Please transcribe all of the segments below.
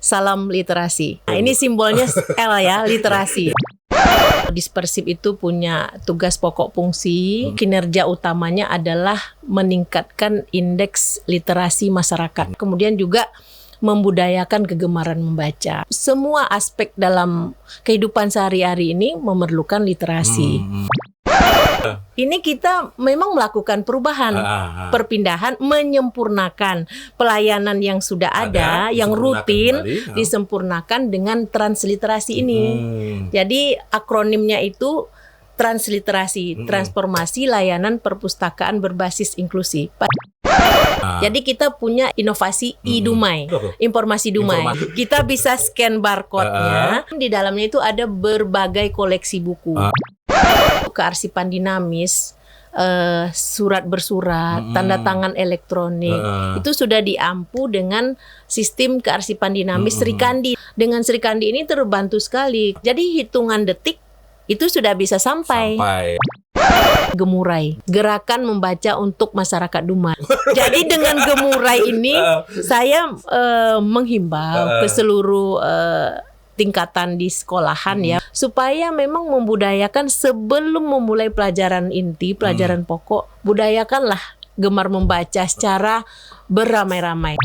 salam literasi. Nah, ini simbolnya L ya, literasi. Dispersip itu punya tugas pokok fungsi, kinerja utamanya adalah meningkatkan indeks literasi masyarakat. Kemudian juga membudayakan kegemaran membaca. Semua aspek dalam kehidupan sehari-hari ini memerlukan literasi. Ini kita memang melakukan perubahan, perpindahan, menyempurnakan pelayanan yang sudah ada yang rutin disempurnakan dengan transliterasi ini. Jadi akronimnya itu transliterasi, transformasi layanan perpustakaan berbasis inklusi. Jadi kita punya inovasi e-Dumai, informasi Dumai. Kita bisa scan barcode-nya. Di dalamnya itu ada berbagai koleksi buku. Kearsipan dinamis, surat bersurat, tanda tangan elektronik, itu sudah diampu dengan sistem kearsipan dinamis Srikandi. Dengan Srikandi ini terbantu sekali. Jadi hitungan detik itu sudah bisa sampai. Gemurai, gerakan membaca untuk masyarakat Dumai. Jadi dengan Gemurai ini saya menghimbau ke seluruh tingkatan di sekolahan ya, supaya memang membudayakan sebelum memulai pelajaran inti, pelajaran pokok, budayakanlah gemar membaca secara beramai-ramai.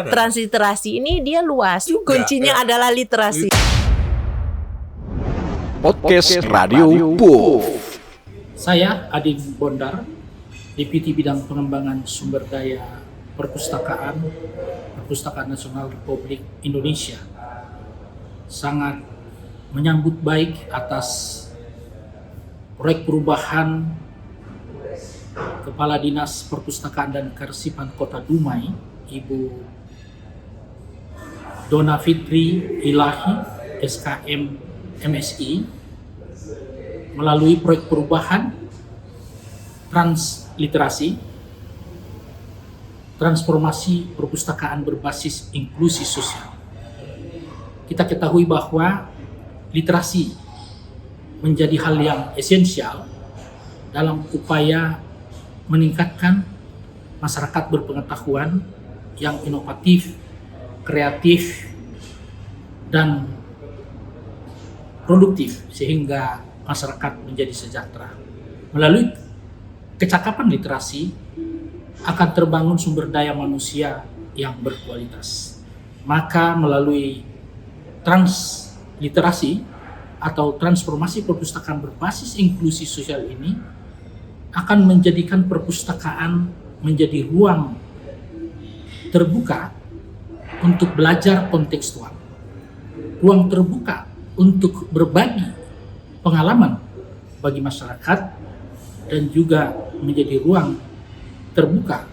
Transliterasi ini dia luas, kuncinya adalah literasi. Podcast Radio PUF. Saya Ading Bondar, Deputi Bidang Pengembangan Sumber Daya Perpustakaan Nasional Republik Indonesia. Sangat menyambut baik atas proyek perubahan Kepala Dinas Perpustakaan dan Kearsipan Kota Dumai, Ibu Dona Fitri Ilahi, SKM MSI, melalui proyek perubahan transliterasi, transformasi perpustakaan berbasis inklusi sosial. Kita ketahui bahwa literasi menjadi hal yang esensial dalam upaya meningkatkan masyarakat berpengetahuan yang inovatif, kreatif, dan produktif sehingga masyarakat menjadi sejahtera. Melalui kecakapan literasi akan terbangun sumber daya manusia yang berkualitas. Maka melalui transliterasi atau transformasi perpustakaan berbasis inklusi sosial ini akan menjadikan perpustakaan menjadi ruang terbuka untuk belajar kontekstual, ruang terbuka untuk berbagi pengalaman bagi masyarakat, dan juga menjadi ruang terbuka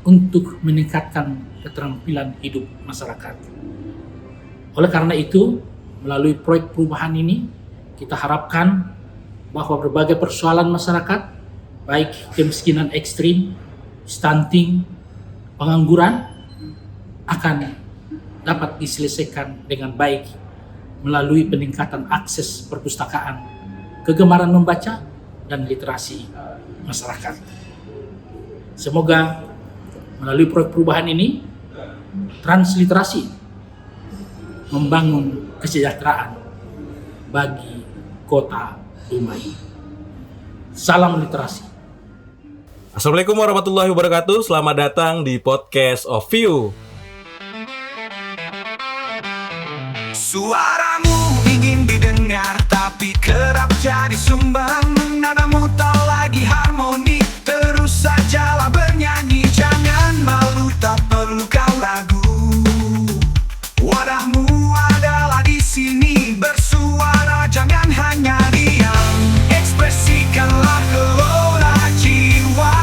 untuk meningkatkan keterampilan hidup masyarakat. Oleh karena itu, melalui proyek perubahan ini, kita harapkan bahwa berbagai persoalan masyarakat, baik kemiskinan ekstrim, stunting, pengangguran, akan dapat diselesaikan dengan baik melalui peningkatan akses perpustakaan, kegemaran membaca, dan literasi masyarakat. Semoga melalui proyek perubahan ini, transliterasi membangun kesejahteraan bagi Kota Dumai. Salam literasi. Assalamualaikum warahmatullahi wabarakatuh. Selamat datang di podcast of You. Suaramu ingin didengar tapi kerap jadi sumbang. Nadamu tak lagi harmoni, terus sajalah bernyanyi. Jangan malu, tak perlu kau ragu. Wadahmu adalah di sini, bersuara jangan hanya diam. Ekspresikanlah gelora jiwa.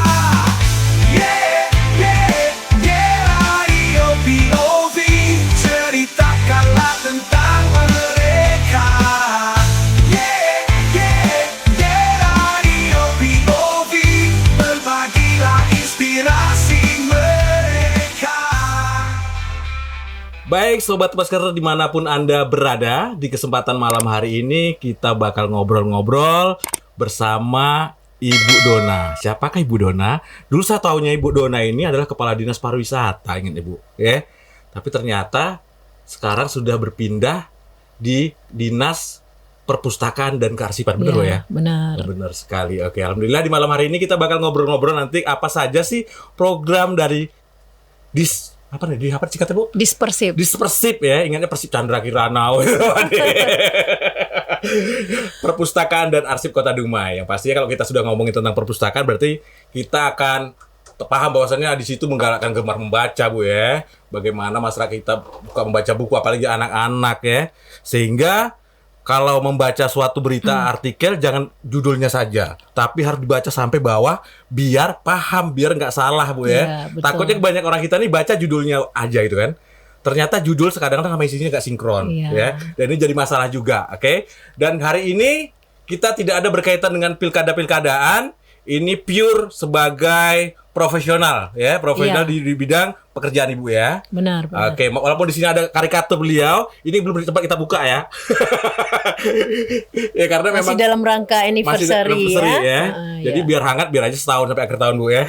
Yeah, yeah, yeah, radio POV. Ceritakanlah tentang mereka. Yeah, yeah, yeah, radio POV. Berbagilah inspirasi mereka. Baik Sobat Masker dimanapun Anda berada, di kesempatan malam hari ini kita bakal ngobrol-ngobrol bersama Ibu Dona. Siapakah Ibu Dona? Dulu saya taunya Ibu Dona ini adalah Kepala Dinas Pariwisata, ingat Ibu, ya. Tapi ternyata sekarang sudah berpindah di Dinas Perpustakaan dan Kearsipan, benar Bo ya? Benar. Benar sekali. Oke, alhamdulillah di malam hari ini kita bakal ngobrol-ngobrol nanti apa saja sih program dari apa singkatnya Bu? Dispersip. Dispersip ya, ingatnya Persip Chandra Kirana. Perpustakaan dan Arsip Kota Dumai. Yang pastinya kalau kita sudah ngomongin tentang perpustakaan berarti kita akan paham bahwasannya di situ menggalakkan gemar membaca Bu ya. Bagaimana masyarakat kita buka membaca buku apalagi anak-anak ya. Sehingga kalau membaca suatu berita artikel jangan judulnya saja, tapi harus dibaca sampai bawah biar paham, biar nggak salah Bu ya. Betul. Takutnya banyak orang kita nih baca judulnya aja gitu kan. Ternyata judul kadang-kadang sama isinya nggak sinkron ya. Dan ini jadi masalah juga, oke? Dan hari ini kita tidak ada berkaitan dengan pilkada-pilkadaan. Ini pure sebagai profesional ya, profesional di bidang pekerjaan Ibu ya. Benar. Oke, walaupun di sini ada karikatur beliau, ini belum sempat kita buka ya. Ya karena Masih memang dalam rangka anniversary ya. Jadi biar hangat, biar aja setahun sampai akhir tahun Bu ya.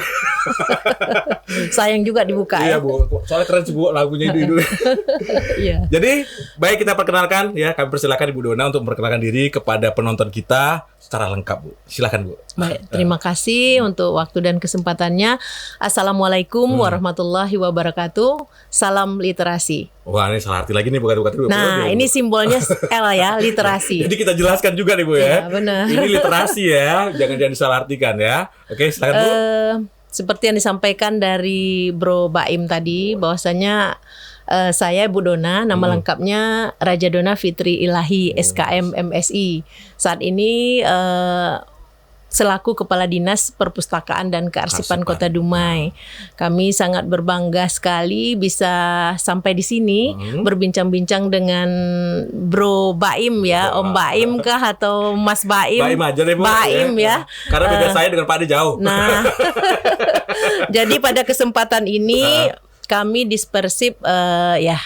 Sayang juga dibuka Iya ya. Bu, soalnya keren sih Bu lagunya itu. Iya. Jadi baik kita perkenalkan ya, kami persilakan Ibu Dona untuk memperkenalkan diri kepada penonton kita secara lengkap Bu. Silakan Bu. Baik, terima kasih untuk waktu dan kesempatannya. Assalamualaikum warahmatullahi wabarakatuh. Salam literasi. Wah ini salah arti lagi nih bukan dulu. Nah, ini simbolnya L ya, literasi. Jadi kita jelaskan juga nih Bu ya. Iya, benar. Ini literasi ya, jangan disalahartikan ya. Oke, silakan Bu. Seperti yang disampaikan dari Bro Baim tadi, bahwasanya saya Ibu Dona, nama lengkapnya Raja Dona Fitri Ilahi SKM MSI. Saat ini selaku Kepala Dinas Perpustakaan dan Kearsipan Kota Dumai. Kami sangat berbangga sekali bisa sampai di sini berbincang-bincang dengan Bro Baim ya, Om Baim kah atau Mas Baim? Baim aja deh Bu. Baim ya. Karena beda saya dengan Pak Ade jauh. Nah, jadi pada kesempatan ini kami Dispersip ya,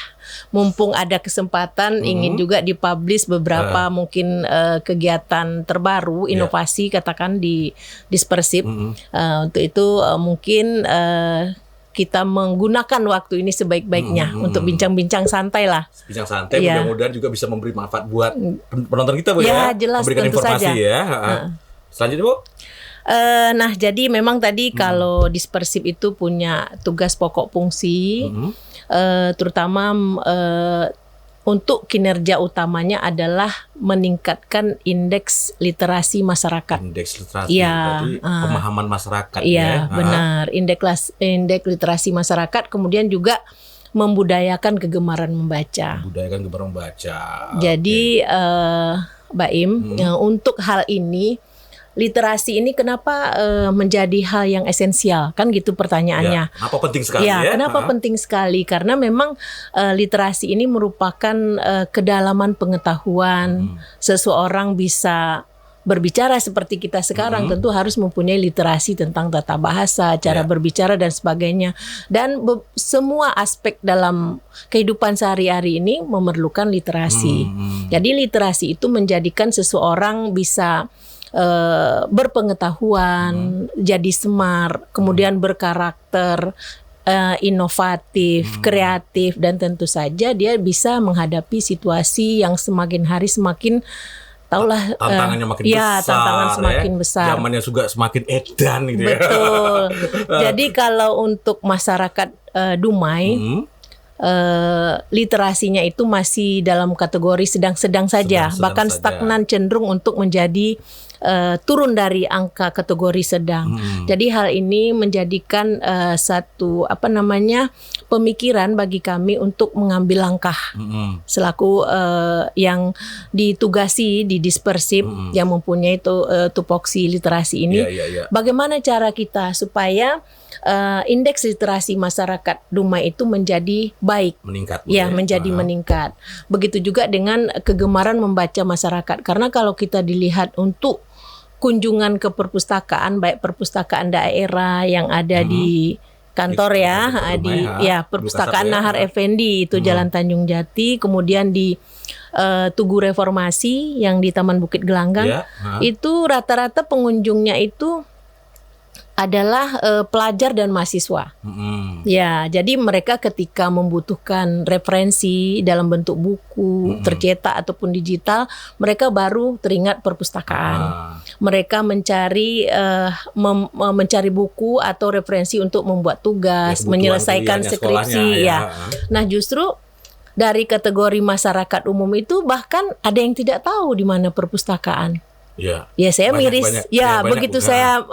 mumpung ada kesempatan ingin juga dipublish beberapa mungkin kegiatan terbaru, inovasi katakan di Dispersip. Untuk itu mungkin kita menggunakan waktu ini sebaik-baiknya untuk bincang-bincang santai lah. Bincang santai, Iya. mudah-mudahan juga bisa memberi manfaat buat penonton kita Bu Ya, ya. jelas, memberikan tentu informasi saja. ya. Selanjutnya Bu. Nah, jadi memang tadi kalau Dispersip itu punya tugas pokok fungsi, terutama untuk kinerja utamanya adalah meningkatkan indeks literasi masyarakat. Indeks literasi, Iya, berarti pemahaman masyarakat Iya, ya. benar. Indeks literasi masyarakat, kemudian juga membudayakan kegemaran membaca. Budayakan gemar membaca. Jadi Baim, untuk hal ini literasi ini kenapa menjadi hal yang esensial? Kan gitu pertanyaannya. Ya, kenapa penting sekali ya? Kenapa penting sekali? Karena memang literasi ini merupakan kedalaman pengetahuan. Seseorang bisa berbicara seperti kita sekarang tentu harus mempunyai literasi tentang tata bahasa, cara berbicara dan sebagainya. Dan semua aspek dalam kehidupan sehari-hari ini memerlukan literasi. Jadi literasi itu menjadikan seseorang bisa berpengetahuan, jadi smart, kemudian berkarakter, inovatif, kreatif, dan tentu saja dia bisa menghadapi situasi yang semakin hari semakin tahulah tantangannya makin besar. Tantangan semakin besar. Zamannya juga semakin edan gitu ya. Betul. Jadi kalau untuk masyarakat Dumai literasinya itu masih dalam kategori sedang-sedang saja, Sedang-sedang bahkan saja. stagnan, cenderung untuk menjadi turun dari angka kategori sedang. Jadi hal ini menjadikan satu pemikiran bagi kami untuk mengambil langkah selaku yang ditugasi di Dispersip yang mempunyai tupoksi literasi ini. Bagaimana cara kita supaya indeks literasi masyarakat Dumai itu menjadi baik, Meningkat. menjadi meningkat. Begitu juga dengan kegemaran membaca masyarakat. Karena kalau kita dilihat untuk kunjungan ke perpustakaan, baik perpustakaan daerah yang ada di kantor Perpustakaan Nahar Effendi itu Jalan Tanjung Jati, kemudian di Tugu Reformasi yang di Taman Bukit Gelanggang, itu rata-rata pengunjungnya itu adalah pelajar dan mahasiswa. Mm-mm. Ya, jadi mereka ketika membutuhkan referensi dalam bentuk buku, tercetak ataupun digital, mereka baru teringat perpustakaan. Mereka mencari mencari buku atau referensi untuk membuat tugas, Ya, kebutuhan menyelesaikan kuliahnya, skripsi. sekolahnya, Ya. ya. Nah, justru dari kategori masyarakat umum itu bahkan ada yang tidak tahu di mana perpustakaan. Ya. Ya, saya Banyak, miris. banyak. Ya, Ya, banyak. begitu saya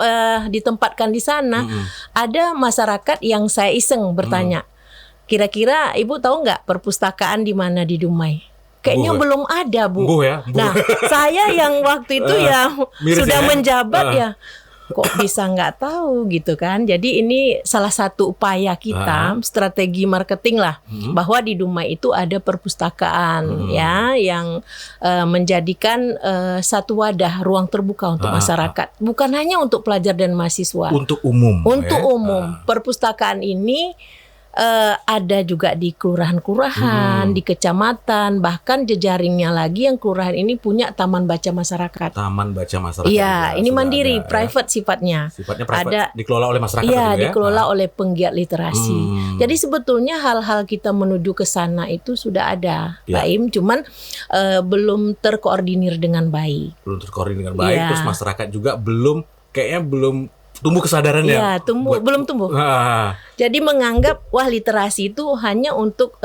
ditempatkan di sana, ada masyarakat yang saya iseng bertanya, kira-kira Ibu tahu nggak perpustakaan di mana di Dumai? Kayaknya Bu, belum ada, Bu. Bu ya, Bu. Nah, saya yang waktu itu ya Miris sudah ya. menjabat ya. Kok bisa nggak tahu gitu kan? Jadi ini salah satu upaya kita, strategi marketing lah, bahwa di Dumai itu ada perpustakaan ya yang menjadikan satu wadah ruang terbuka untuk masyarakat, bukan hanya untuk pelajar dan mahasiswa. Untuk umum. Untuk ya. umum, perpustakaan ini ada juga di kelurahan-kelurahan, di kecamatan, bahkan jejaringnya lagi yang kelurahan ini punya taman baca masyarakat. Taman baca masyarakat. Iya, juga ini sudah mandiri, ada, ya. private sifatnya. Sifatnya private, Ada dikelola oleh masyarakat. Iya, gitu ya? dikelola oleh penggiat literasi. Jadi sebetulnya hal-hal kita menuju ke sana itu sudah ada, Ya. Pak Im, cuman belum terkoordinir dengan baik. Belum terkoordinir dengan baik, Iya. terus masyarakat juga kayaknya belum tumbuh kesadarannya. Iya, belum tumbuh. Jadi menganggap wah literasi itu hanya untuk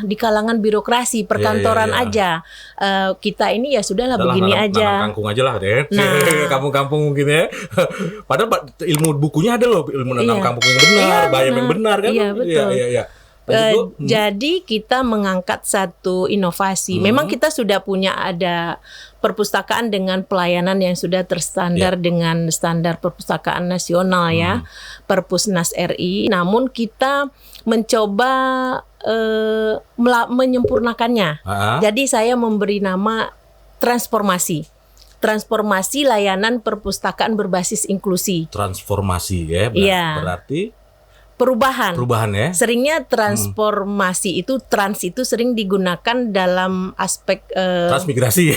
di kalangan birokrasi, perkantoran Iya. aja. Kita ini ya sudahlah begini aja. Kampung aja lah deh. Nah. Kampung-kampung mungkin ya. Padahal ilmu bukunya ada loh, ilmu nanam Iya. kampung yang benar, Iya, bayam yang benar. benar kan. Iya, betul. Iya. Lanjut, Bu. Jadi kita mengangkat satu inovasi. Memang kita sudah punya ada perpustakaan dengan pelayanan yang sudah terstandar dengan standar perpustakaan nasional ya, Perpusnas RI. Namun kita mencoba menyempurnakannya. Jadi saya memberi nama transformasi layanan perpustakaan berbasis inklusi. Transformasi ya, Iya. berarti Perubahan ya. Seringnya transformasi itu sering digunakan dalam aspek Transmigrasi.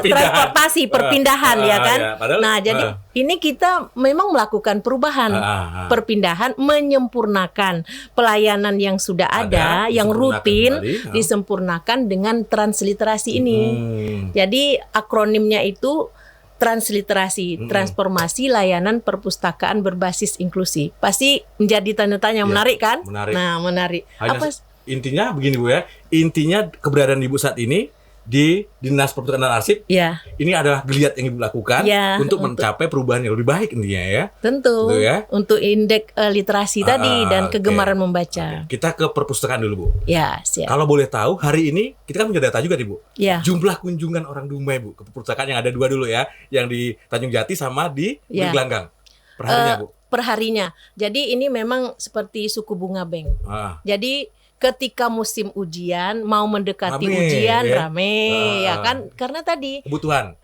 transportasi, perpindahan ya kan. Ya, padahal, nah, jadi ini kita memang melakukan perubahan, perpindahan, menyempurnakan pelayanan yang sudah ada yang disempurnakan rutin, kembali, disempurnakan dengan transliterasi ini. Jadi akronimnya itu transliterasi, transformasi layanan perpustakaan berbasis inklusi. Pasti menjadi tanda tanya yang menarik kan? Menarik. Nah, menarik. Hanya intinya begini Bu ya. Intinya keberadaan Ibu saat ini di Dinas Perpustakaan dan Arsip Ya, ini adalah geliat yang Ibu lakukan Ya, untuk mencapai perubahan yang lebih baik intinya ya. tentu. Gitu ya. Untuk indeks literasi tadi dan oke. kegemaran membaca. Kita ke perpustakaan dulu Bu. Ya, siap. Kalau boleh tahu hari ini kita kan punya data juga nih Bu. Ya. Jumlah kunjungan orang Dumai Bu ke perpustakaan yang ada dua dulu ya, yang di Tanjung Jati sama di Ya. Gelanggang. Perharinya Bu. Perharinya. Jadi ini memang seperti suku bunga bank. Jadi ketika musim ujian, mau mendekati Rame, ujian, ya. rame ya kan? Karena tadi Kebutuhan.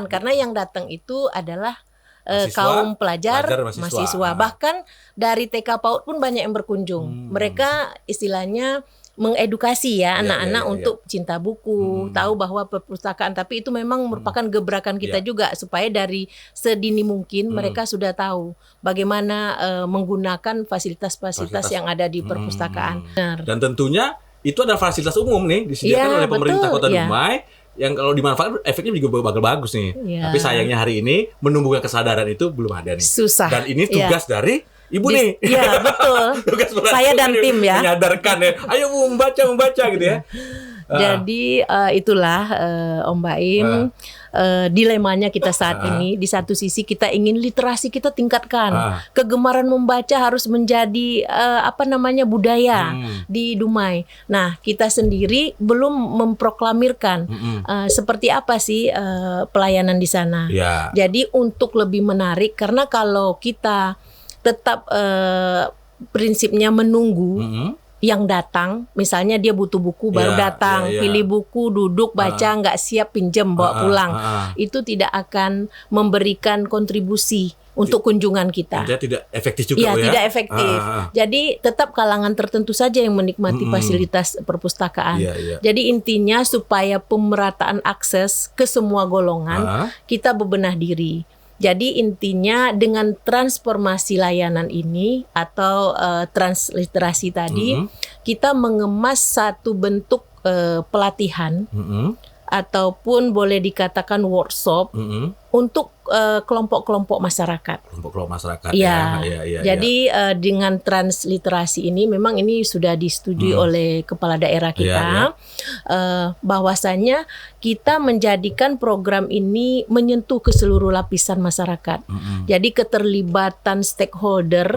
karena yang datang itu adalah Mahasiswa, kaum pelajar, mahasiswa. mahasiswa. Bahkan dari TK PAUD pun banyak yang berkunjung. Mereka istilahnya mengedukasi ya anak-anak untuk cinta buku, tahu bahwa perpustakaan, tapi itu memang merupakan gebrakan kita juga supaya dari sedini mungkin mereka sudah tahu bagaimana menggunakan fasilitas-fasilitas yang ada di perpustakaan. Benar. Dan tentunya itu adalah fasilitas umum nih disediakan Iya, oleh pemerintah betul, Kota iya. Dumai yang kalau dimanfaatkan efeknya juga bakal bagus nih. Iya. Tapi sayangnya hari ini menumbuhkan kesadaran itu belum ada nih. Susah. Dan ini Iya. tugas dari Ibu nih. Iya, betul. Tugas berat Saya dan tim ya. menyadarkan ya. Ayo Bu, membaca gitu ya. Jadi itulah Om Baim dilemanya kita saat ini. Di satu sisi kita ingin literasi kita tingkatkan, kegemaran membaca harus menjadi budaya di Dumai. Nah, kita sendiri belum memproklamirkan seperti apa sih pelayanan di sana. Ya. Jadi untuk lebih menarik, karena kalau kita tetap prinsipnya menunggu yang datang, misalnya dia butuh buku baru datang, pilih buku, duduk, baca, nggak siap pinjem, bawa pulang, itu tidak akan memberikan kontribusi untuk kunjungan kita. Jadi tidak efektif juga Iya, Bu, ya. tidak efektif. Jadi tetap kalangan tertentu saja yang menikmati fasilitas perpustakaan. Iya. Jadi intinya supaya pemerataan akses ke semua golongan, kita bebenah diri. Jadi intinya dengan transformasi layanan ini atau transliterasi tadi, kita mengemas satu bentuk pelatihan ataupun boleh dikatakan workshop untuk kelompok-kelompok masyarakat. Kelompok masyarakat Ya. ya. Jadi dengan transliterasi ini memang ini sudah disetujui oleh kepala daerah kita, bahwasanya kita menjadikan program ini menyentuh ke seluruh lapisan masyarakat. Jadi keterlibatan stakeholder,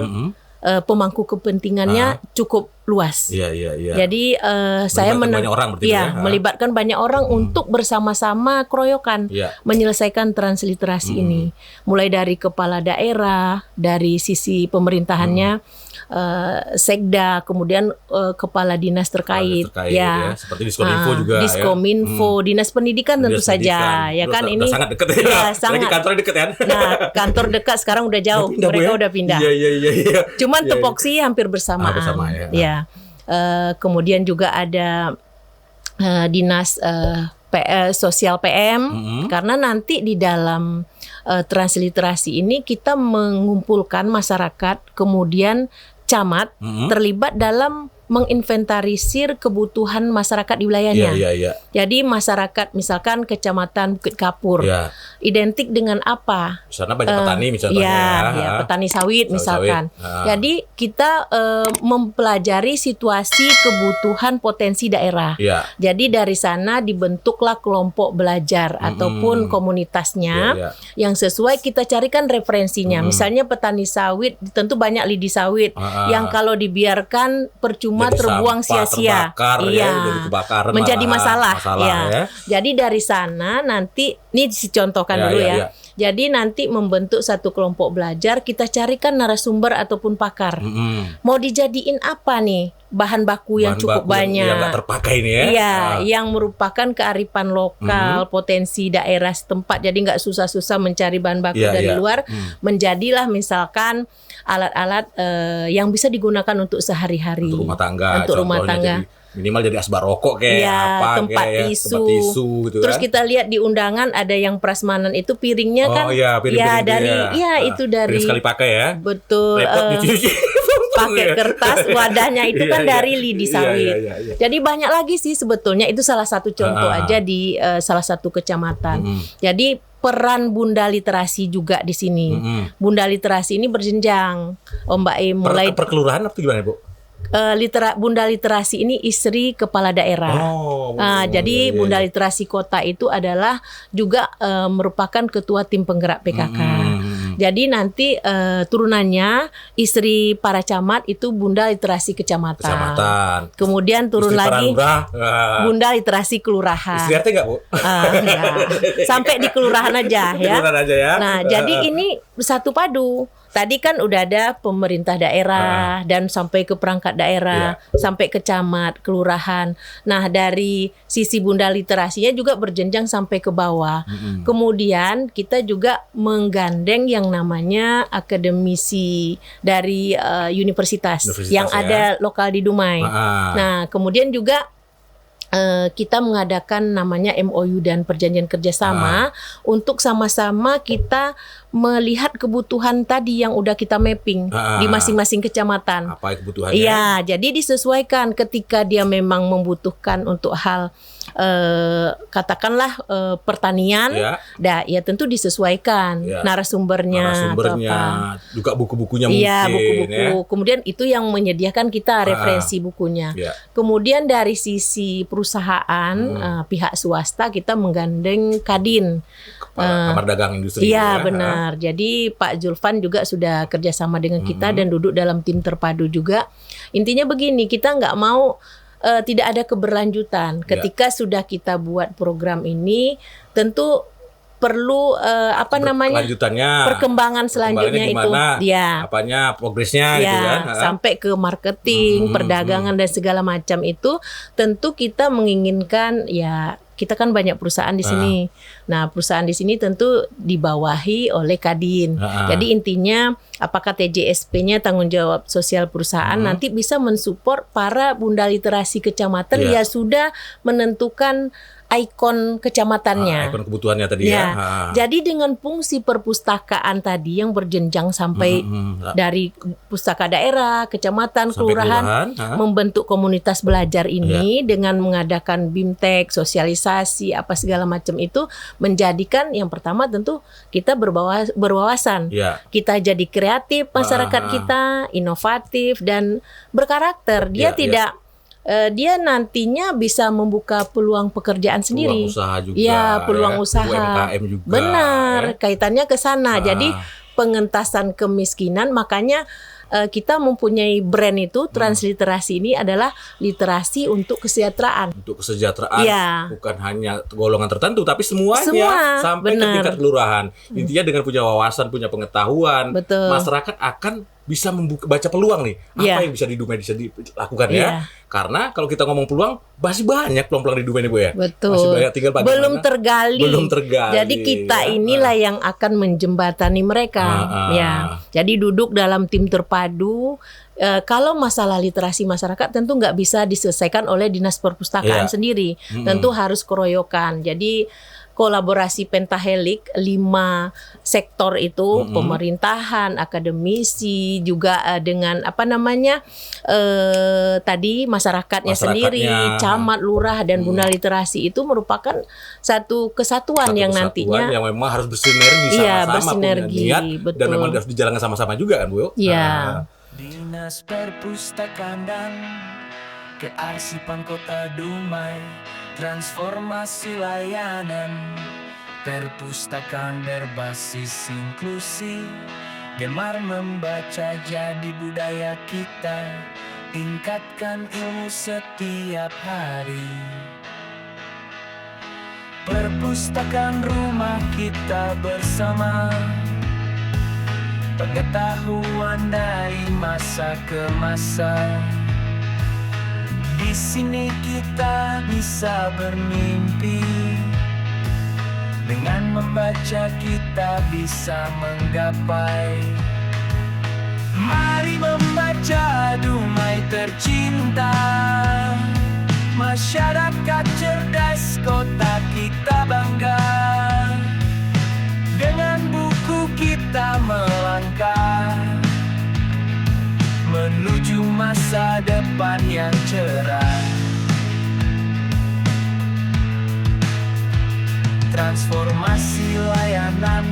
pemangku kepentingannya cukup luas. Iya. Jadi saya banyak orang berarti ya. melibatkan banyak orang untuk bersama-sama keroyokan menyelesaikan transliterasi ini. Mulai dari kepala daerah, dari sisi pemerintahannya, sekda, kemudian kepala dinas terkait, ya. Seperti Diskominfo juga Diskominfo, dinas pendidikan tentu Dinas saja, pendidikan. ya kan Udah ini. sangat dekat ya. Ya, sangat. Lagi kantornya dekat ya. Nah, kantor dekat sekarang udah jauh, Pindah, Bu, mereka ya? udah pindah. Iya. Cuman tepoksi hampir bersamaan. Bersama, ya. Ya. Kemudian juga ada dinas sosial PM, karena nanti di dalam transliterasi ini kita mengumpulkan masyarakat, kemudian camat terlibat dalam menginventarisir kebutuhan masyarakat di wilayahnya. Iya. Jadi masyarakat misalkan kecamatan Bukit Kapur, identik dengan apa? Di sana banyak petani misalnya. Ya, petani sawit misalkan. Jadi kita mempelajari situasi kebutuhan potensi daerah. Jadi dari sana dibentuklah kelompok belajar ataupun komunitasnya yang sesuai, kita carikan referensinya. Misalnya petani sawit tentu banyak lidi sawit yang kalau dibiarkan percuma terbuang sia-sia, menjadi masalah. Ya. Jadi dari sana nanti ini dicontohkan dulu ya. Jadi nanti membentuk satu kelompok belajar, kita carikan narasumber ataupun pakar. Mau dijadiin apa nih? Bahan baku yang cukup banyak. Yang nggak terpakai nih ya. Iya, yang merupakan kearifan lokal, potensi daerah setempat. Jadi nggak susah-susah mencari bahan baku dari luar. Menjadilah misalkan alat-alat yang bisa digunakan untuk sehari-hari. Untuk rumah tangga. Untuk rumah tangga. Minimal jadi asbak rokok kayak apa, tempat kayak tisu gitu. Terus kan. kita lihat di undangan ada yang prasmanan itu piringnya kan. Piring dari itu dari piring sekali pakai ya. Betul. Pakai kertas, wadahnya itu kan dari lidi sawit. Jadi banyak lagi sih sebetulnya, itu salah satu contoh aja di salah satu kecamatan. Jadi peran Bunda Literasi juga di sini. Bunda Literasi ini berjenjang. Mbak E mulai per kelurahan apa gimana, Bu? Bunda Literasi ini istri kepala daerah. Jadi Bunda Literasi Kota itu adalah juga merupakan ketua tim penggerak PKK. Jadi nanti turunannya istri para camat itu Bunda Literasi Kecamatan. Kemudian turun istri lagi Bunda Literasi Kelurahan. Istri RT nggak, Bu? Sampai di kelurahan aja ya. Nah, jadi ini satu padu. Tadi kan udah ada pemerintah daerah dan sampai ke perangkat daerah, sampai ke camat, kelurahan. Nah, dari sisi Bunda Literasinya juga berjenjang sampai ke bawah. Kemudian kita juga menggandeng yang namanya akademisi dari universitas yang ada lokal di Dumai. Nah, kemudian juga kita mengadakan namanya MOU dan perjanjian kerjasama untuk sama-sama kita melihat kebutuhan tadi yang udah kita mapping di masing-masing kecamatan. Apa kebutuhannya? Iya, jadi disesuaikan ketika dia memang membutuhkan untuk hal katakanlah pertanian, ya tentu disesuaikan narasumbernya atau apa. Juga buku-bukunya mungkin. Iya, buku-buku. Kemudian itu yang menyediakan kita referensi bukunya. Kemudian dari sisi perusahaan pihak swasta kita menggandeng Kadin. Kamar Dagang Industri. Iya, benar. Jadi Pak Julfan juga sudah kerjasama dengan kita dan duduk dalam tim terpadu juga. Intinya begini, kita nggak mau tidak ada keberlanjutan. Ketika sudah kita buat program ini, tentu perlu perkembangan selanjutnya itu apanya progresnya gitu kan, sampai ke marketing, perdagangan dan segala macam itu tentu kita menginginkan kita kan banyak perusahaan di sini. Nah, perusahaan di sini tentu dibawahi oleh Kadin. Jadi intinya apakah TJSP-nya tanggung jawab sosial perusahaan nanti bisa mensupport para Bunda Literasi Kecamatan yang sudah menentukan ikon kecamatannya. Ikon kebutuhannya tadi ya. Jadi dengan fungsi perpustakaan tadi yang berjenjang sampai dari pustaka daerah, kecamatan, Sampai kelurahan, kelurahan, membentuk komunitas belajar ini dengan mengadakan BIMTEK, sosialisasi, apa segala macam itu menjadikan yang pertama tentu kita berwawasan. Ya. Kita jadi kreatif, masyarakat kita inovatif dan berkarakter. Dia tidak dia nantinya bisa membuka peluang pekerjaan sendiri. Peluang usaha juga. Ya, peluang usaha. UMKM juga. Benar, kaitannya ke sana. Jadi pengentasan kemiskinan, makanya kita mempunyai brand itu, transliterasi ini adalah literasi untuk kesejahteraan. Untuk kesejahteraan, bukan hanya golongan tertentu, tapi semuanya Semua, sampai ke benar. tingkat kelurahan. Intinya dengan punya wawasan, punya pengetahuan, Betul. masyarakat akan bisa baca peluang nih. Apa yang bisa di Dumai bisa dilakukan ya? Karena kalau kita ngomong peluang, masih banyak peluang-peluang di Dumai nih Bu ya. Betul. Masih banyak, tinggal belum tergali. Jadi Jadi kita inilah yang akan menjembatani mereka. Ya. Jadi duduk dalam tim terpadu. Kalau masalah literasi masyarakat tentu nggak bisa diselesaikan oleh dinas perpustakaan sendiri. Tentu harus keroyokan. Jadi kolaborasi pentahelik 5 sektor itu, pemerintahan, akademisi, juga dengan tadi masyarakatnya sendiri, camat, lurah dan bunda literasi itu merupakan satu kesatuan yang nantinya yang memang harus bersinergi sama-sama, bersinergi, punya niat, betul. dan memang harus dijalankan sama-sama juga kan Bu? Iya. Dinas Perpustakaan dan Kearsipan Kota Dumai, transformasi layanan perpustakaan berbasis inklusi, gemar membaca jadi budaya kita, tingkatkan ilmu setiap hari. Perpustakaan rumah kita bersama, pengetahuan dari masa ke masa. Di sini kita bisa bermimpi, dengan membaca kita bisa menggapai. Mari membaca Dumai tercinta, masyarakat cerdas kota kita bangga. Dengan buku kita melangkah menuju masa depan yang cerah. Transformasi layanan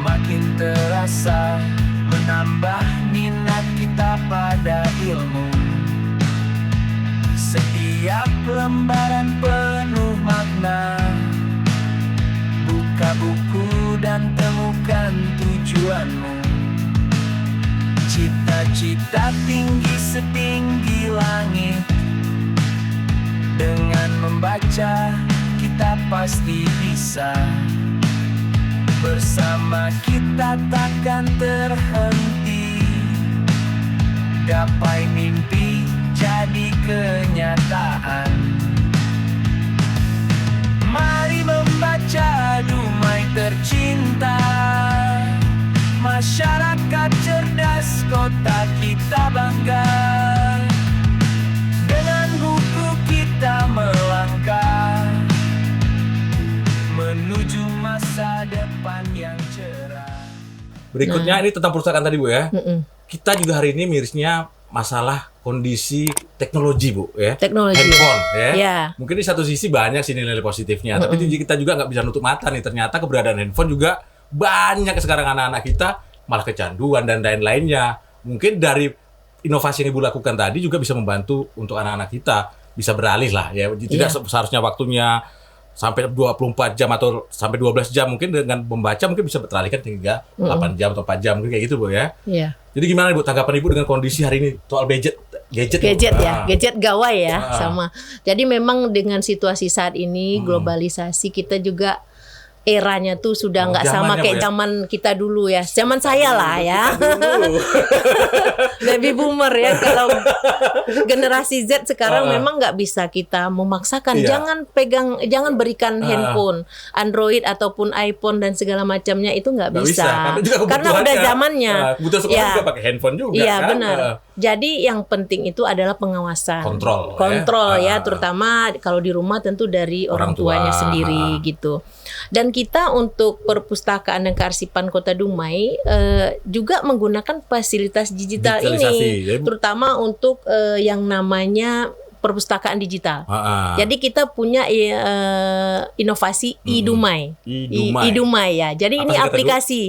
makin terasa, menambah minat kita pada ilmu. Setiap lembaran penuh makna, buka buku dan temukan tujuanmu. Cita-cita tinggi setinggi langit, dengan membaca kita pasti bisa. Bersama kita takkan terhenti, gapai mimpi jadi kenyataan. Mari membaca Dumai tercinta, masyarakat cerdas kota kita bangga. Dengan buku kita melangkah menuju masa depan yang cerah. Berikutnya ini tentang perpustakaan tadi Bu ya. Kita juga hari ini mirisnya masalah kondisi teknologi Bu ya. Teknologi. Handphone ya. Ya. Mungkin di satu sisi banyak sih nilai positifnya, tapi kita juga nggak bisa nutup mata nih. Ternyata keberadaan handphone juga banyak sekarang anak-anak kita malah kecanduan dan lain-lainnya. Mungkin dari inovasi yang Ibu lakukan tadi juga bisa membantu untuk anak-anak kita bisa beralih lah ya. Tidak seharusnya waktunya sampai 24 jam atau sampai 12 jam, mungkin dengan membaca mungkin bisa teralihkan hingga 8 jam atau 4 jam mungkin kayak gitu Bu ya. Iya. Jadi gimana Ibu tanggapan Ibu dengan kondisi hari ini soal gadget Ya, gadget gawai ya sama. Jadi memang dengan situasi saat ini globalisasi kita juga eranya tuh sudah nggak sama zamannya, kayak Bu, ya? zaman kita dulu ya. Zaman saya lah ya. Dulu. Baby boomer ya. Kalau generasi Z sekarang memang nggak bisa kita memaksakan. Iya. Jangan berikan handphone, Android ataupun iPhone dan segala macamnya itu nggak bisa. Karena udah zamannya. Kebutuhan sekolah juga pakai handphone juga. Iya kan? benar. Jadi yang penting itu adalah pengawasan. Kontrol ya, terutama kalau di rumah tentu dari orang tuanya sendiri gitu. Dan kita untuk perpustakaan dan kearsipan Kota Dumai juga menggunakan fasilitas digital ini, terutama untuk yang namanya perpustakaan digital. Jadi kita punya inovasi iDumai. iDumai ya. Jadi ini aplikasi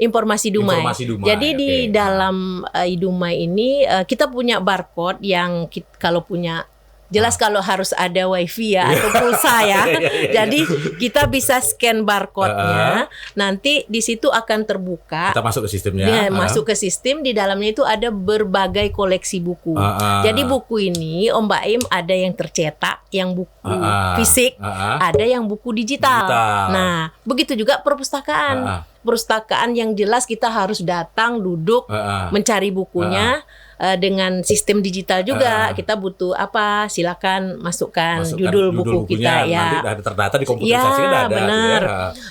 Informasi Dumai. Jadi di dalam iDumai ini kita punya barcode yang kalau punya jelas kalau harus ada wifi ya atau pulsa ya. Jadi kita bisa scan barcode-nya. Nanti di situ akan terbuka. Kita masuk ke sistemnya. Masuk ke sistem, di dalamnya itu ada berbagai koleksi buku. Jadi buku ini Om Baim ada yang tercetak, yang buku fisik, ada yang buku digital. Nah, begitu juga perpustakaan. Perpustakaan yang jelas kita harus datang, duduk, mencari bukunya. Dengan sistem digital juga kita butuh apa, silakan masukkan judul buku kita ya. Nanti ada terdata di komputerisasi ya, ada. Benar.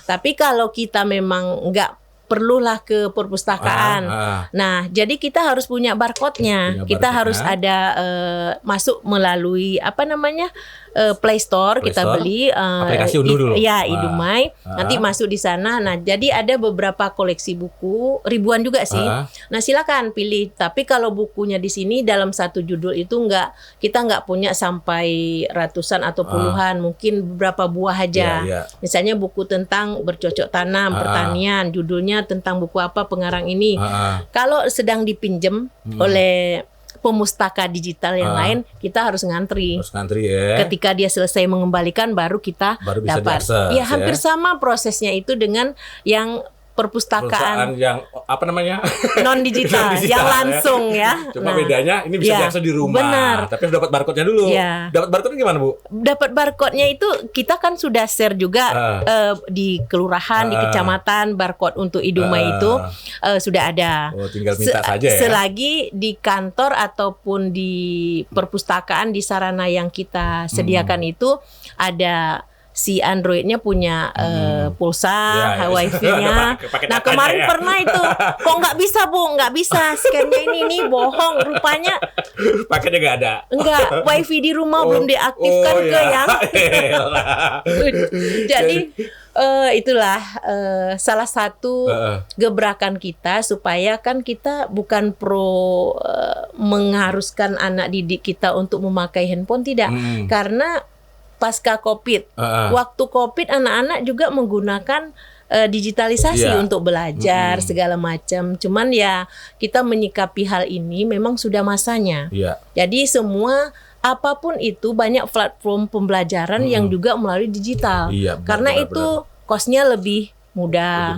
Tapi kalau kita memang nggak perlulah ke perpustakaan. Nah, jadi kita harus punya barcode-nya. Kita harus ada masuk melalui apa namanya? Play Store, kita beli aplikasi unduh dulu. Ya, iDumai. Nanti masuk di sana. Nah, jadi ada beberapa koleksi buku, ribuan juga sih. Nah, silakan pilih. Tapi kalau bukunya di sini dalam satu judul itu kita nggak punya sampai ratusan atau puluhan, mungkin beberapa buah aja. Misalnya buku tentang bercocok tanam, pertanian, judulnya tentang buku apa, pengarang ini. Kalau sedang dipinjam oleh pemustaka digital yang lain, kita harus ngantri. Ya. Ketika dia selesai mengembalikan, baru kita dapat. Ya, hampir sama prosesnya itu dengan yang perpustakaan yang apa namanya non digital yang langsung ya. Cuma bedanya ini bisa diakses di rumah. Benar. Tapi harus dapat barcode-nya dulu. Dapat barcode-nya gimana, Bu? Dapat barcode-nya itu kita kan sudah share juga di kelurahan, di kecamatan, barcode untuk iDumai itu sudah ada. Tinggal minta saja ya. Selagi di kantor ataupun di perpustakaan di sarana yang kita sediakan itu ada si Android-nya punya pulsa, wifi-nya. Nah, kemarin pernah itu. Kok nggak bisa, Bu? Nggak bisa. Scan-nya ini bohong. Rupanya paketnya nggak ada. Enggak, wifi di rumah belum diaktifkan ke yang. Jadi itulah salah satu gebrakan kita supaya kan kita bukan pro mengharuskan anak didik kita untuk memakai handphone, tidak. Karena pasca COVID, waktu COVID anak-anak juga menggunakan digitalisasi untuk belajar segala macam. Cuman ya kita menyikapi hal ini memang sudah masanya. Jadi semua apapun itu banyak platform pembelajaran yang juga melalui digital. Karena itu cost-nya lebih mudah,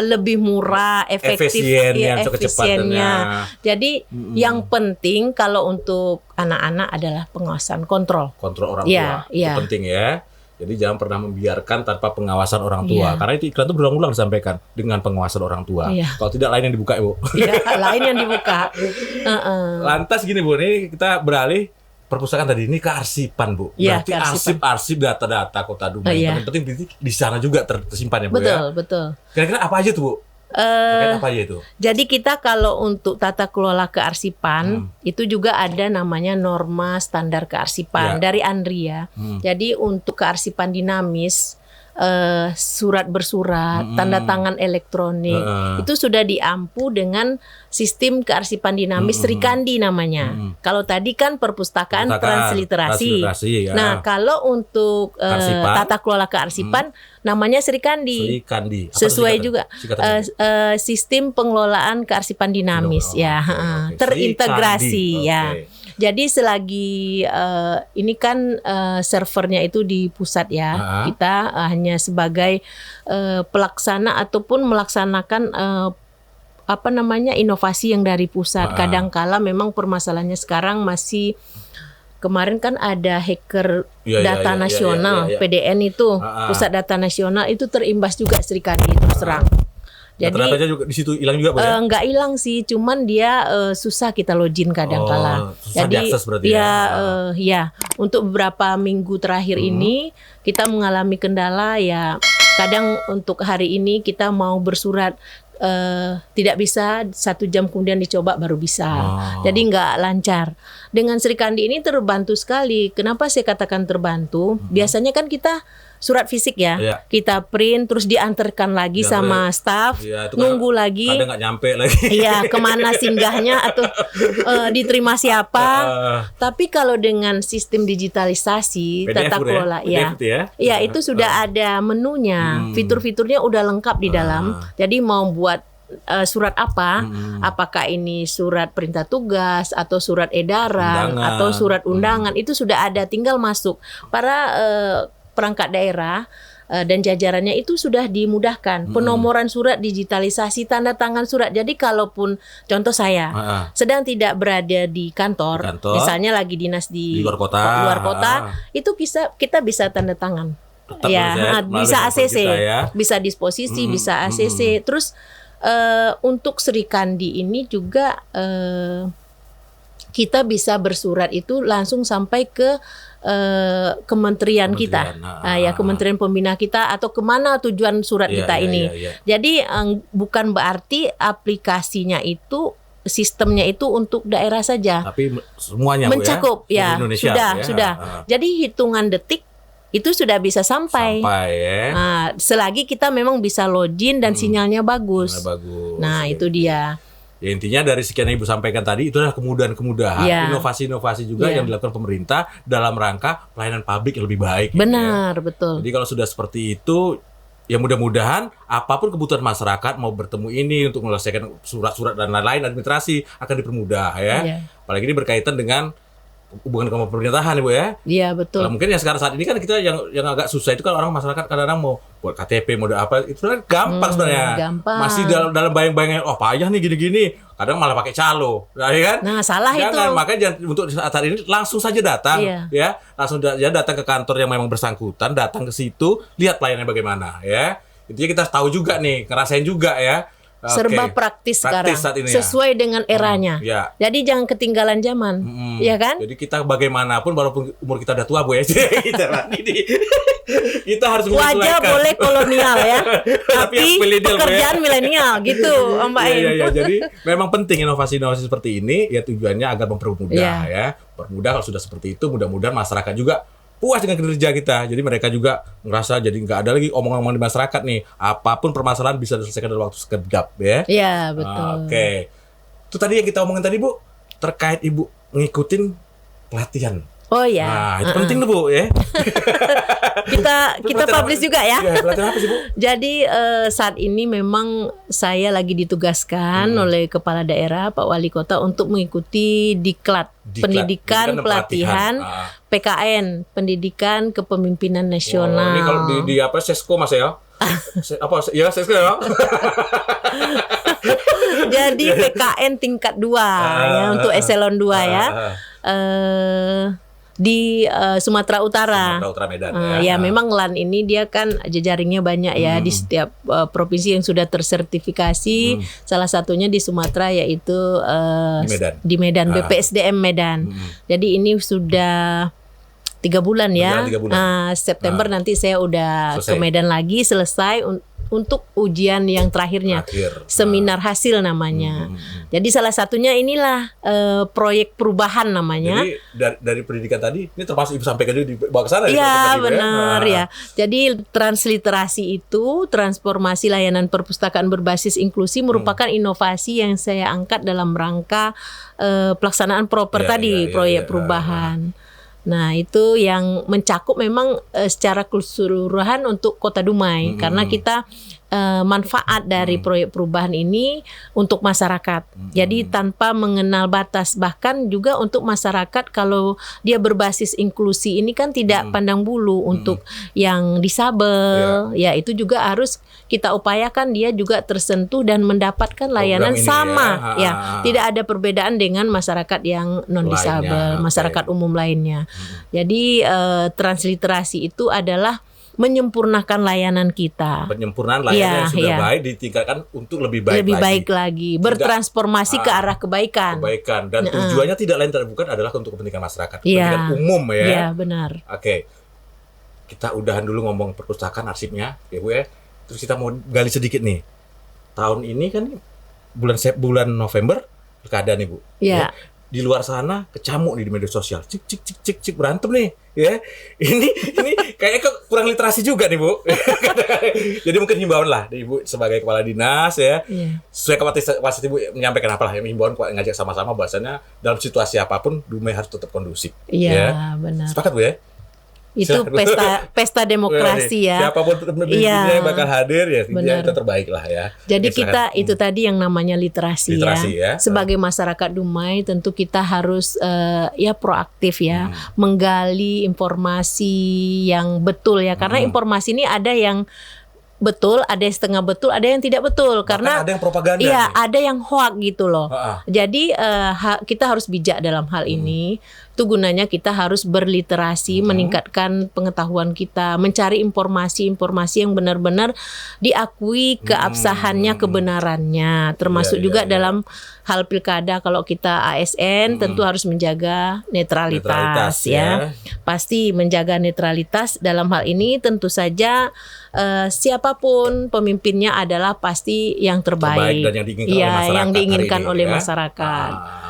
lebih murah, efektif, efisiennya. Jadi yang penting kalau untuk anak-anak adalah pengawasan, kontrol orang tua. Itu penting ya. Jadi jangan pernah membiarkan tanpa pengawasan orang tua. Karena itu iklan itu berulang-ulang disampaikan dengan pengawasan orang tua. Kalau tidak lain yang dibuka, Ibu. Lain yang dibuka. Lantas gini, Bu, ini kita beralih perpustakaan tadi ini kearsipan, Bu. Berarti arsip data-data Kota Dumai. Yang penting di sana juga tersimpan ya, Bu. Betul. Kira-kira apa aja tuh, Bu? Apa aja itu? Jadi kita kalau untuk tata kelola kearsipan itu juga ada namanya norma standar kearsipan dari Andria. Jadi untuk kearsipan dinamis, surat bersurat, tanda tangan elektronik itu sudah diampu dengan sistem kearsipan dinamis Srikandi namanya. Kalau tadi kan perpustakaan transliterasi. Nah, kalau untuk tata kelola kearsipan namanya Srikandi. Sesuai juga sistem pengelolaan kearsipan dinamis terintegrasi ya. Jadi selagi ini kan servernya itu di pusat ya. Kita hanya sebagai pelaksana ataupun melaksanakan inovasi yang dari pusat. Kadangkala memang permasalahannya sekarang masih kemarin kan ada hacker Iya, data iya, nasional, iya. PDN itu, Pusat Data Nasional itu terimbas juga Sri Kandi terus terang. Jadi Data-datanya juga di situ hilang juga, Bu ya? nggak hilang sih, cuman dia susah kita login kadang-kala. Susah diakses berarti ya? Ya, untuk beberapa minggu terakhir ini kita mengalami kendala ya. Kadang untuk hari ini kita mau bersurat tidak bisa, 1 jam kemudian dicoba baru bisa. Jadi nggak lancar. Dengan Sri Kandi ini terbantu sekali. Kenapa saya katakan terbantu? Biasanya kan kita surat fisik ya, Iya. kita print terus diantarkan lagi sama staff, Iya, itu nunggu lagi. Kadang nggak nyampe lagi. Iya, kemana singgahnya atau diterima siapa. Tapi kalau dengan sistem digitalisasi, PDF tata udah ya? kelola, PDF ya, itu ya? ya itu sudah ada menunya, fitur-fiturnya udah lengkap di dalam. Jadi mau buat surat apa, apakah ini surat perintah tugas atau surat edaran Undangan. atau surat undangan, itu sudah ada, tinggal masuk. Para perangkat daerah dan jajarannya itu sudah dimudahkan. Penomoran surat, digitalisasi, tanda tangan surat. Jadi kalaupun contoh saya sedang tidak berada di kantor, misalnya lagi dinas di luar kota, itu kita bisa tanda tangan. Tetap Ya, melalui bisa handphone ACC, kita ya. bisa disposisi, bisa ACC. Terus untuk Sri Kandi ini juga kita bisa bersurat itu langsung sampai ke kementerian kita, ya Kementerian Pembina kita, atau kemana tujuan surat kita ini. Jadi bukan berarti aplikasinya itu, sistemnya itu untuk daerah saja, tapi semuanya mencakup Bu, ya, Indonesia, sudah. Jadi hitungan detik itu sudah bisa sampai. ya. Nah, selagi kita memang bisa login dan sinyalnya bagus. Nah, itu dia. Ya, intinya dari sekian yang Ibu sampaikan tadi itu adalah kemudahan-kemudahan, inovasi-inovasi juga yang dilakukan pemerintah dalam rangka pelayanan publik yang lebih baik. Benar, betul. Jadi kalau sudah seperti itu, ya mudah-mudahan apapun kebutuhan masyarakat mau bertemu ini untuk menyelesaikan surat-surat dan lain-lain administrasi akan dipermudah ya. Apalagi ini berkaitan dengan hubungan dengan pemerintahan, Ibu ya. Iya, betul. Nah, mungkin ya sekarang saat ini kan kita yang agak susah itu kan orang masyarakat kadang-kadang mau buat KTP, mau apa, itu kan gampang sebenarnya. Gampang. Masih dalam bayang-bayangnya, oh payah nih gini-gini. Kadang malah pakai calo, ya kan? Nah, salah jangan, itu. makanya untuk saat ini langsung saja datang, ya, langsung datang ke kantor yang memang bersangkutan, datang ke situ, lihat pelayanannya bagaimana, ya. Intinya kita tahu juga nih, ngerasain juga ya. Serba praktis sekarang, saat ini, sesuai dengan eranya. Jadi jangan ketinggalan zaman, ya kan? Jadi kita bagaimanapun, walaupun umur kita udah tua, Bu ya, kita harus menyesuaikan. Wajah boleh kolonial ya, tapi pekerjaan milenial gitu, Mbak Ain. Iya. Jadi memang penting inovasi-inovasi seperti ini, ya tujuannya agar mempermudah ya. Permudah kalau sudah seperti itu, mudah-mudahan masyarakat juga puas dengan kinerja kita. Jadi mereka juga ngerasa jadi nggak ada lagi omong-omong di masyarakat nih. Apapun permasalahan bisa diselesaikan dalam waktu sekejap ya. Iya, betul. Oke. Itu tadi yang kita omongin tadi, Bu, terkait Ibu ngikutin pelatihan. Oh ya. Nah, itu penting tuh, Bu ya. kita publish juga ya. Iya, pelatihan apa sih, Bu? Jadi saat ini memang saya lagi ditugaskan oleh Kepala Daerah, Pak Wali Kota, untuk mengikuti Diklat, Pendidikan Pelatihan PKN, Pendidikan Kepemimpinan Nasional. Ini kalau di apa Sesko Mas ya? Apa ya Sesko ya? Jadi PKN tingkat 2 ya, untuk eselon 2 ya. Di Sumatera Utara. Medan ya. Memang LAN ini dia kan jejaringnya banyak ya di setiap provinsi yang sudah tersertifikasi. Salah satunya di Sumatera, yaitu di Medan, BPSDM Medan. Jadi ini sudah 3 bulan ya. 3 bulan. September nanti saya udah ke Medan lagi, selesai untuk ujian yang terakhirnya, seminar hasil namanya. Jadi salah satunya inilah proyek perubahan namanya. Jadi dari pendidikan tadi ini termasuk Ibu sampaikan juga dibawa ke sana ya? Iya, benar ya. Jadi transliterasi itu, transformasi layanan perpustakaan berbasis inklusi, merupakan inovasi yang saya angkat dalam rangka pelaksanaan proper tadi, proyek perubahan. Nah, itu yang mencakup memang secara keseluruhan untuk Kota Dumai, karena kita manfaat dari proyek perubahan ini untuk masyarakat. Jadi tanpa mengenal batas, bahkan juga untuk masyarakat kalau dia berbasis inklusi ini kan tidak pandang bulu untuk yang disabel, ya itu juga harus kita upayakan dia juga tersentuh dan mendapatkan layanan ini sama, ya. tidak ada perbedaan dengan masyarakat yang non disabel, Lainnya, masyarakat umum lainnya. Jadi transliterasi itu adalah menyempurnakan layanan kita. Penyempurnaan layanan yang sudah baik ditingkatkan untuk lebih baik lebih lagi. baik lagi, bertransformasi ke arah kebaikan. Kebaikan dan tujuannya tidak lain tidak bukan adalah untuk kepentingan masyarakat, Iya. kepentingan umum ya. Iya, benar. Oke. Kita udahan dulu ngomong perpustakaan arsipnya, ya Bu ya. Terus kita mau gali sedikit nih. Tahun ini kan bulan November pilkada nih Bu. Iya. Ya. Di luar sana kecamuk nih di media sosial, cik berantem nih, ya. Ini kayaknya kurang literasi juga nih Bu. Jadi mungkin himbauan lah, Ibu sebagai kepala dinas ya, sesuai kapasitas Ibu menyampaikan apalah ya, himbauan ngajak sama-sama bahasanya dalam situasi apapun Dumai harus tetap kondusif. Iya, ya. benar. Sepakat Bu ya? Itu pesta demokrasi ya. Siapapun yang bakal hadir ya, dia yang terbaik lah ya. Jadi ya, kita itu tadi yang namanya literasi ya. Sebagai masyarakat Dumai tentu kita harus ya proaktif ya, menggali informasi yang betul ya. Karena informasi ini ada yang betul, ada yang setengah betul, ada yang tidak betul. Karena ada yang propaganda. Iya, nih. ada yang hoax gitu loh. Jadi kita harus bijak dalam hal ini. Itu gunanya kita harus berliterasi, meningkatkan pengetahuan kita, mencari informasi-informasi yang benar-benar diakui keabsahannya, kebenarannya. Termasuk juga dalam hal pilkada, kalau kita ASN tentu harus menjaga netralitas ya. Pasti menjaga netralitas dalam hal ini tentu saja siapapun pemimpinnya adalah pasti yang terbaik dan yang diinginkan oleh masyarakat.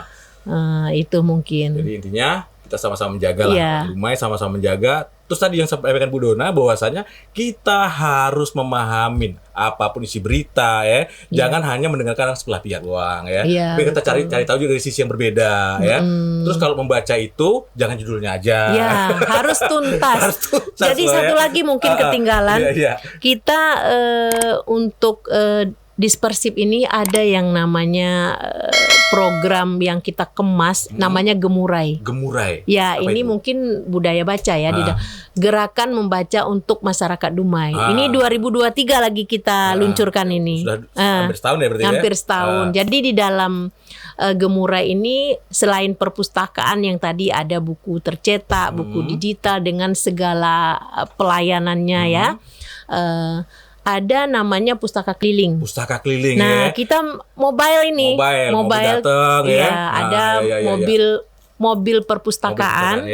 Itu mungkin. Jadi intinya kita sama-sama menjaga lah, Dumai sama-sama menjaga. Terus tadi yang sampaikan Bu Dona bahwasanya kita harus memahamin apapun isi berita ya. Jangan hanya mendengarkan sebelah pihak doang ya. Tapi kita cari tahu juga dari sisi yang berbeda ya. Terus kalau membaca itu jangan judulnya aja. Ya, harus tuntas. Jadi satu lagi mungkin ketinggalan. Kita untuk Dispersip ini ada yang namanya program yang kita kemas, namanya Gemurai. Gemurai. Ya, apa ini itu? mungkin budaya baca ya. Gerakan membaca untuk masyarakat Dumai. Ini 2023 lagi kita luncurkan ini. Sudah hampir setahun ya berarti hampir setahun. Jadi di dalam Gemurai ini selain perpustakaan yang tadi ada buku tercetak, buku digital dengan segala pelayanannya ya. Ada namanya pustaka keliling. Pustaka keliling. Nah, kita mobile ini, mobile datang, ya. Ada mobil perpustakaan.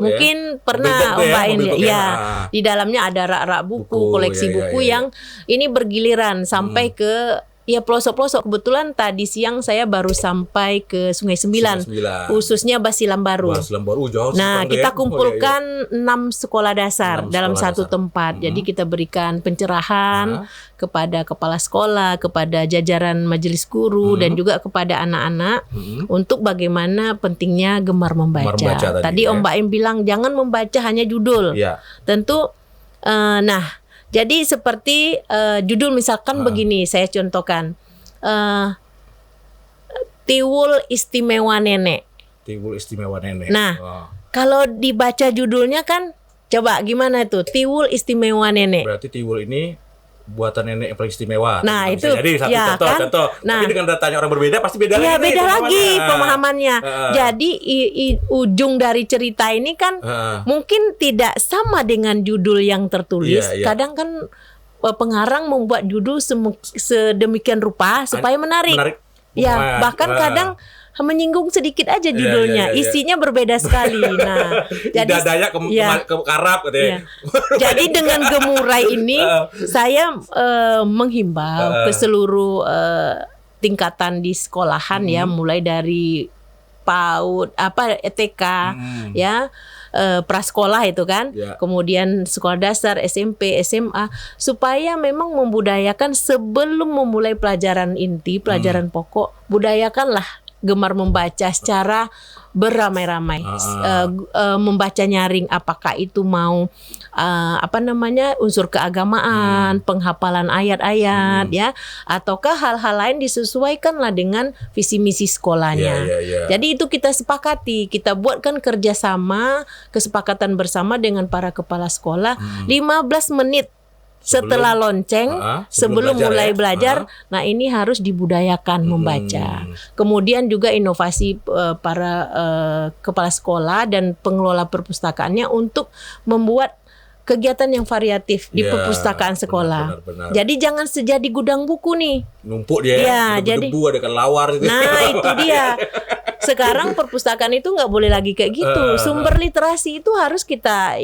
Mungkin pernah Mbak ini. Ya, di dalamnya ada rak-rak buku, koleksi buku yang ini bergiliran sampai ke pelosok-pelosok. Kebetulan tadi siang saya baru sampai ke Sungai Sembilan, khususnya Basilam Baru. Jauh nah, kita kumpulkan 6 sekolah dasar dalam satu tempat. Jadi kita berikan pencerahan kepada kepala sekolah, kepada jajaran majelis guru, dan juga kepada anak-anak untuk bagaimana pentingnya gemar membaca. Tadi Om Mbak Im bilang jangan membaca hanya judul. Tentu, jadi seperti judul misalkan begini, saya contohkan. Tiwul Istimewa Nenek. Tiwul Istimewa Nenek. Nah, kalau dibaca judulnya kan, coba gimana itu? Tiwul Istimewa Nenek. Berarti tiwul ini buatan nenek yang paling istimewa. Nah, itu jadi satu contoh. Nah, tapi dengan datanya orang berbeda pasti beda lagi. Beda lagi pemahamannya. Jadi ujung dari cerita ini kan mungkin tidak sama dengan judul yang tertulis. Kadang kan pengarang membuat judul sedemikian rupa supaya menarik. Bahkan kadang menyinggung sedikit aja judulnya, isinya berbeda sekali. Nah, jadi dadanya ke karap katanya. Jadi dengan Gemurai ini saya menghimbau ke seluruh tingkatan di sekolahan ya, mulai dari PAUD, TK ya, prasekolah itu kan, kemudian sekolah dasar, SMP, SMA, supaya memang membudayakan sebelum memulai pelajaran inti, pelajaran pokok, budayakanlah gemar membaca secara beramai-ramai, membaca nyaring, apakah itu mau unsur keagamaan, penghafalan ayat-ayat ya, ataukah hal-hal lain disesuaikanlah dengan visi misi sekolahnya. Jadi itu kita sepakati, kita buatkan kerjasama, kesepakatan bersama dengan para kepala sekolah, 15 menit setelah lonceng, sebelum mulai belajar, nah ini harus dibudayakan membaca. Kemudian juga inovasi para kepala sekolah dan pengelola perpustakaannya untuk membuat kegiatan yang variatif di perpustakaan sekolah. Benar. Jadi jangan sejadi gudang buku nih. Numpuk dia, jadi debu, ada kelawar gitu. Nah itu dia. Sekarang perpustakaan itu nggak boleh lagi kayak gitu. Sumber literasi itu harus kita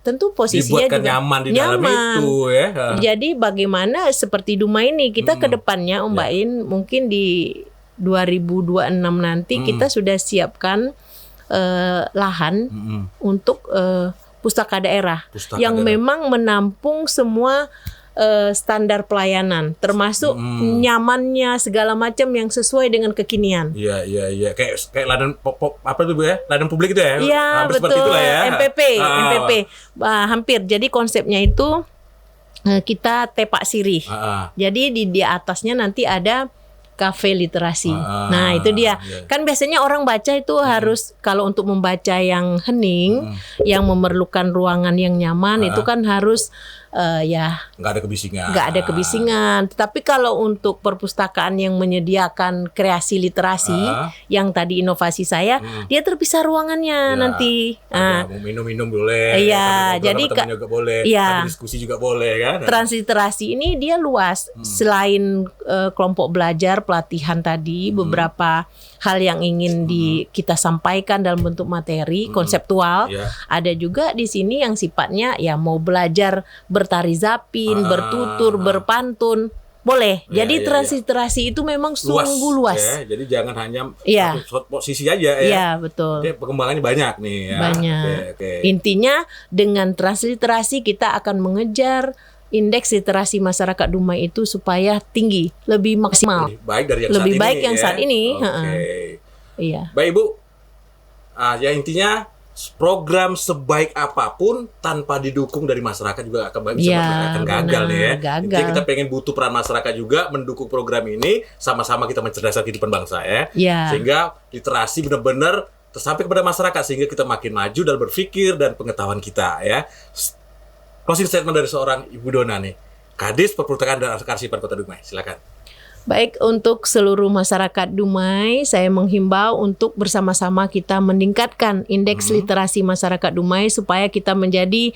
tentu posisinya dibuatkan juga nyaman di dalam itu ya. Jadi bagaimana seperti Duma ini kita ke depannya Om Bain mungkin di 2026 nanti kita sudah siapkan lahan untuk pustaka daerah yang memang menampung semua standar pelayanan, termasuk nyamannya segala macam yang sesuai dengan kekinian. Iya. Kayak layanan apa itu Bu ya? Layanan publik itu ya? Iya, betul. Seperti itulah ya. MPP. Hampir. Jadi konsepnya itu kita tepak sirih. Jadi di atasnya nanti ada kafe literasi. Nah, itu dia. Kan biasanya orang baca itu harus kalau untuk membaca yang hening, yang memerlukan ruangan yang nyaman itu kan harus nggak ada kebisingan. Tapi kalau untuk perpustakaan yang menyediakan kreasi literasi, yang tadi inovasi saya, dia terpisah ruangannya nanti. Mau minum boleh. Iya, jadi juga boleh. Ada diskusi juga boleh kan. Transliterasi ini dia luas. Selain kelompok belajar, pelatihan tadi, beberapa hal yang ingin kita sampaikan dalam bentuk materi konseptual, ada juga di sini yang sifatnya mau belajar bertari zapin, bertutur, berpantun, boleh. Jadi transliterasi itu memang sungguh luas. Jadi jangan hanya satu posisi aja ya. Iya, betul. Jadi pengembangannya banyak nih ya. Banyak. Intinya dengan transliterasi kita akan mengejar indeks literasi masyarakat Dumai itu supaya tinggi, lebih maksimal. Lebih baik yang saat ini. Iya. Baik Ibu. Ya intinya program sebaik apapun tanpa didukung dari masyarakat juga akan gagal nih ya. Jadi kita pengen butuh peran masyarakat juga mendukung program ini, sama-sama kita mencerdaskan kehidupan bangsa ya. Sehingga literasi benar-benar tersampai kepada masyarakat sehingga kita makin maju dalam berpikir dan pengetahuan kita ya. Closing statement dari seorang Ibu Dona nih, Kadis Perpustakaan dan Arsipan Kota Dumai. Silakan. Baik, untuk seluruh masyarakat Dumai, saya menghimbau untuk bersama-sama kita meningkatkan indeks literasi masyarakat Dumai supaya kita menjadi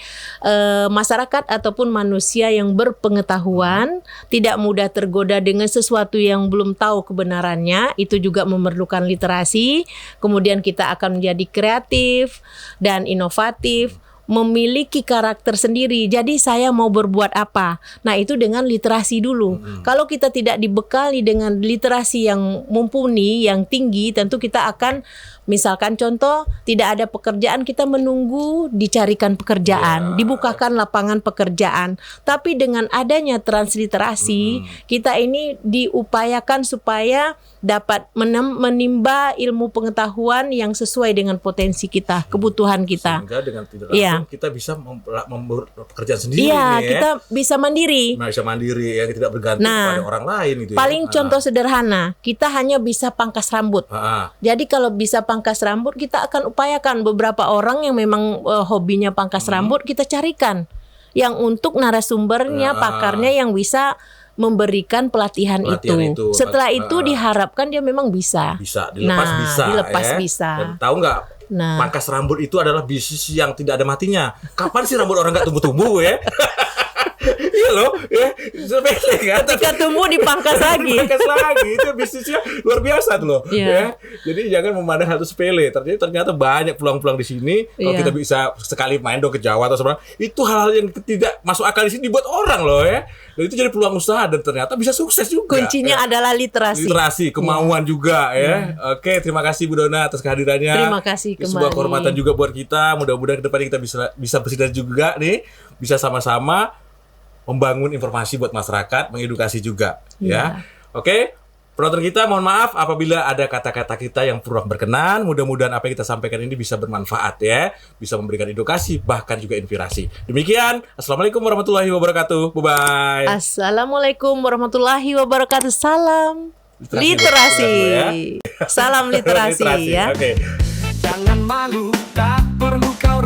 masyarakat ataupun manusia yang berpengetahuan, tidak mudah tergoda dengan sesuatu yang belum tahu kebenarannya. Itu juga memerlukan literasi. Kemudian kita akan menjadi kreatif dan inovatif, memiliki karakter sendiri. Jadi saya mau berbuat apa? Nah, itu dengan literasi dulu. Kalau kita tidak dibekali dengan literasi yang mumpuni, yang tinggi, tentu kita akan, misalkan contoh, tidak ada pekerjaan, kita menunggu dicarikan pekerjaan, dibukakan lapangan pekerjaan. Tapi dengan adanya transliterasi, kita ini diupayakan supaya dapat menimba ilmu pengetahuan yang sesuai dengan potensi kita, kebutuhan kita. Sehingga dengan tidak langsung kita bisa membuat pekerjaan sendiri. Kita bisa mandiri. Bisa mandiri ya, tidak bergantung pada orang lain gitu. Paling contoh sederhana, kita hanya bisa pangkas rambut. Jadi kalau bisa pangkas rambut, kita akan upayakan beberapa orang yang memang hobinya pangkas rambut, kita carikan yang untuk narasumbernya, pakarnya yang bisa memberikan pelatihan itu. Setelah itu diharapkan dia memang bisa. Dilepas bisa. Dan tahu nggak? Pangkas rambut itu adalah bisnis yang tidak ada matinya. Kapan sih rambut orang nggak tumbuh-tumbuh ya? Iya loh, ya, sepele kan. Ketika tumbuh dipangkas lagi. Itu bisnisnya luar biasa tuh loh. Ya. Jadi jangan memandang hal itu sepele. Ternyata banyak peluang-peluang di sini. Kalau kita bisa sekali main dong ke Jawa atau seberang, itu hal-hal yang tidak masuk akal di sini dibuat orang loh ya. Dan itu jadi peluang usaha dan ternyata bisa sukses juga. Kuncinya adalah literasi. Literasi, kemauan juga ya. Oke, terima kasih Bu Dona atas kehadirannya. Terima kasih kembali. Sebuah kehormatan juga buat kita. Mudah-mudahan ke depannya kita bisa bersinergi juga nih, bisa sama-sama membangun informasi buat masyarakat, mengedukasi juga ya. Oke. Penonton kita mohon maaf apabila ada kata-kata kita yang kurang berkenan. Mudah-mudahan apa yang kita sampaikan ini bisa bermanfaat ya, bisa memberikan edukasi bahkan juga inspirasi. Demikian, assalamualaikum warahmatullahi wabarakatuh. Bye bye. Assalamualaikum warahmatullahi wabarakatuh. Salam Literasi. literasi. Salam literasi ya. Oke. Jangan malu, tak perlu kau